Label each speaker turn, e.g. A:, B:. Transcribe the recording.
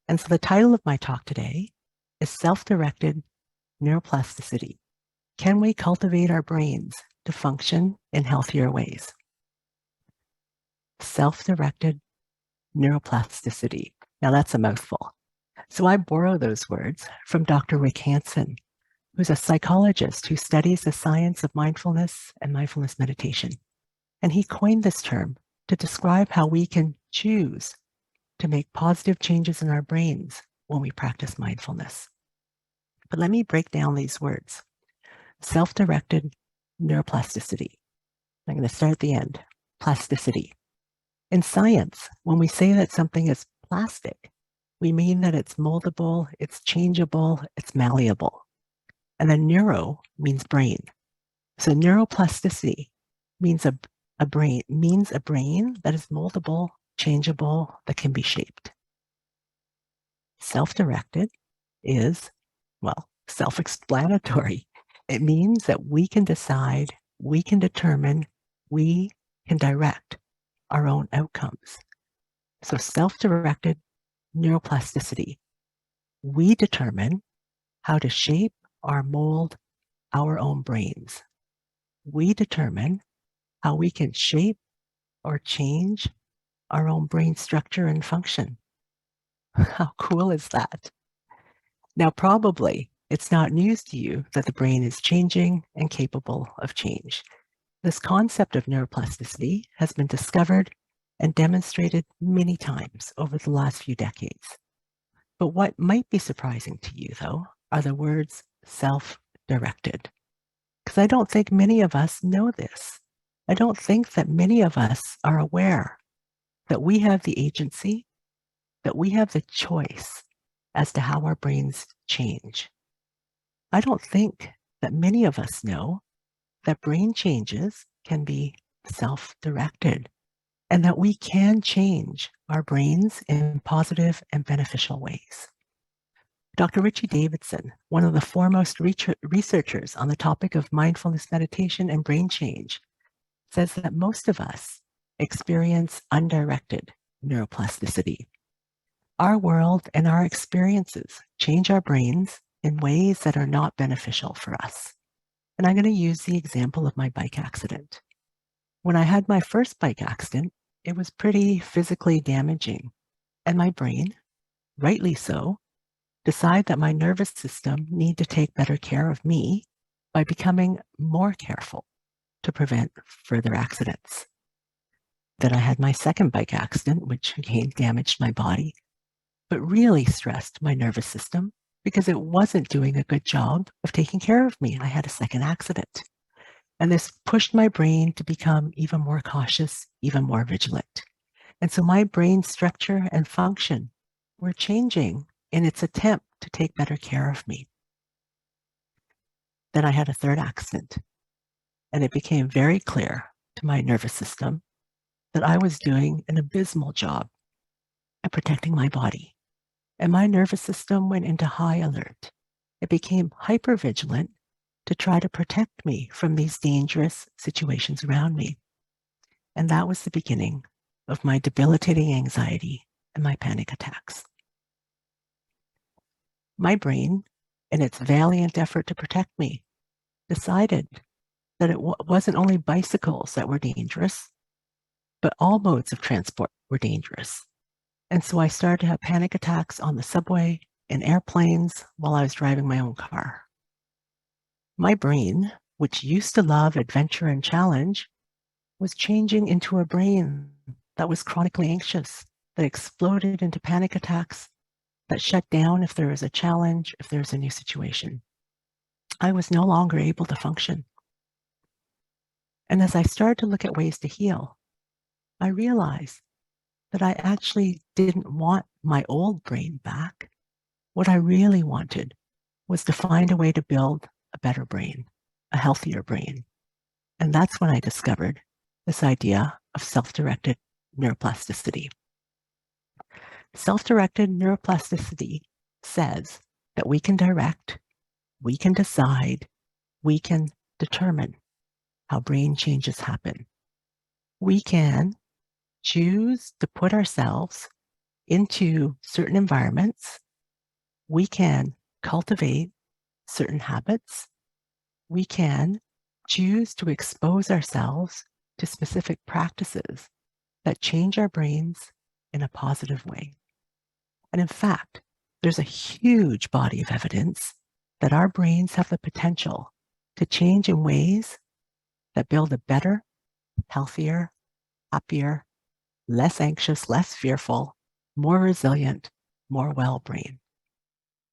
A: And so the title of my talk today is Self-Directed Neuroplasticity. Can we cultivate our brains to function in healthier ways? Self-directed neuroplasticity. Now that's a mouthful. So I borrow those words from Dr. Rick Hanson, who's a psychologist who studies the science of mindfulness and mindfulness meditation. And he coined this term to describe how we can choose to make positive changes in our brains when we practice mindfulness. But let me break down these words. Self-directed neuroplasticity. I'm going to start at the end. Plasticity. In science, when we say that something is plastic, we mean that it's moldable, it's changeable, it's malleable. And then neuro means brain. So neuroplasticity means a brain that is moldable, changeable, that can be shaped. Self-directed is, well, self-explanatory. It means that we can decide, we can determine, we can direct our own outcomes. So self-directed neuroplasticity, we determine how to shape or mold our own brains. We determine how we can shape or change our own brain structure and function. How cool is that? Now, probably it's not news to you that the brain is changing and capable of change. This concept of neuroplasticity has been discovered and demonstrated many times over the last few decades. But what might be surprising to you, though, are the words self-directed. Because I don't think many of us know this. I don't think that many of us are aware that we have the agency, that we have the choice as to how our brains change. I don't think that many of us know that brain changes can be self-directed and that we can change our brains in positive and beneficial ways. Dr. Richie Davidson, one of the foremost researchers on the topic of mindfulness meditation and brain change, says that most of us experience undirected neuroplasticity. Our world and our experiences change our brains in ways that are not beneficial for us. And I'm going to use the example of my bike accident. When I had my first bike accident, it was pretty physically damaging. And my brain, rightly so, decided that my nervous system needed to take better care of me by becoming more careful to prevent further accidents. Then I had my second bike accident, which again damaged my body, but really stressed my nervous system because it wasn't doing a good job of taking care of me. I had a second accident. And this pushed my brain to become even more cautious, even more vigilant. And so my brain structure and function were changing in its attempt to take better care of me. Then I had a third accident, and it became very clear to my nervous system that I was doing an abysmal job at protecting my body. And my nervous system went into high alert. It became hypervigilant to try to protect me from these dangerous situations around me. And that was the beginning of my debilitating anxiety and my panic attacks. My brain, in its valiant effort to protect me, decided that it wasn't only bicycles that were dangerous, but all modes of transport were dangerous. And so I started to have panic attacks on the subway, in airplanes, while I was driving my own car. My brain, which used to love adventure and challenge, was changing into a brain that was chronically anxious, that exploded into panic attacks, that shut down if there was a challenge, if there was a new situation. I was no longer able to function. And as I started to look at ways to heal, I realized that I actually didn't want my old brain back. What I really wanted was to find a way to build a better brain, a healthier brain. And that's when I discovered this idea of self-directed neuroplasticity. Self-directed neuroplasticity says that we can direct, we can decide, we can determine how brain changes happen. We can choose to put ourselves into certain environments, we can cultivate certain habits. We can choose to expose ourselves to specific practices that change our brains in a positive way. And in fact, there's a huge body of evidence that our brains have the potential to change in ways that build a better, healthier, happier, less anxious, less fearful, more resilient, more well brain.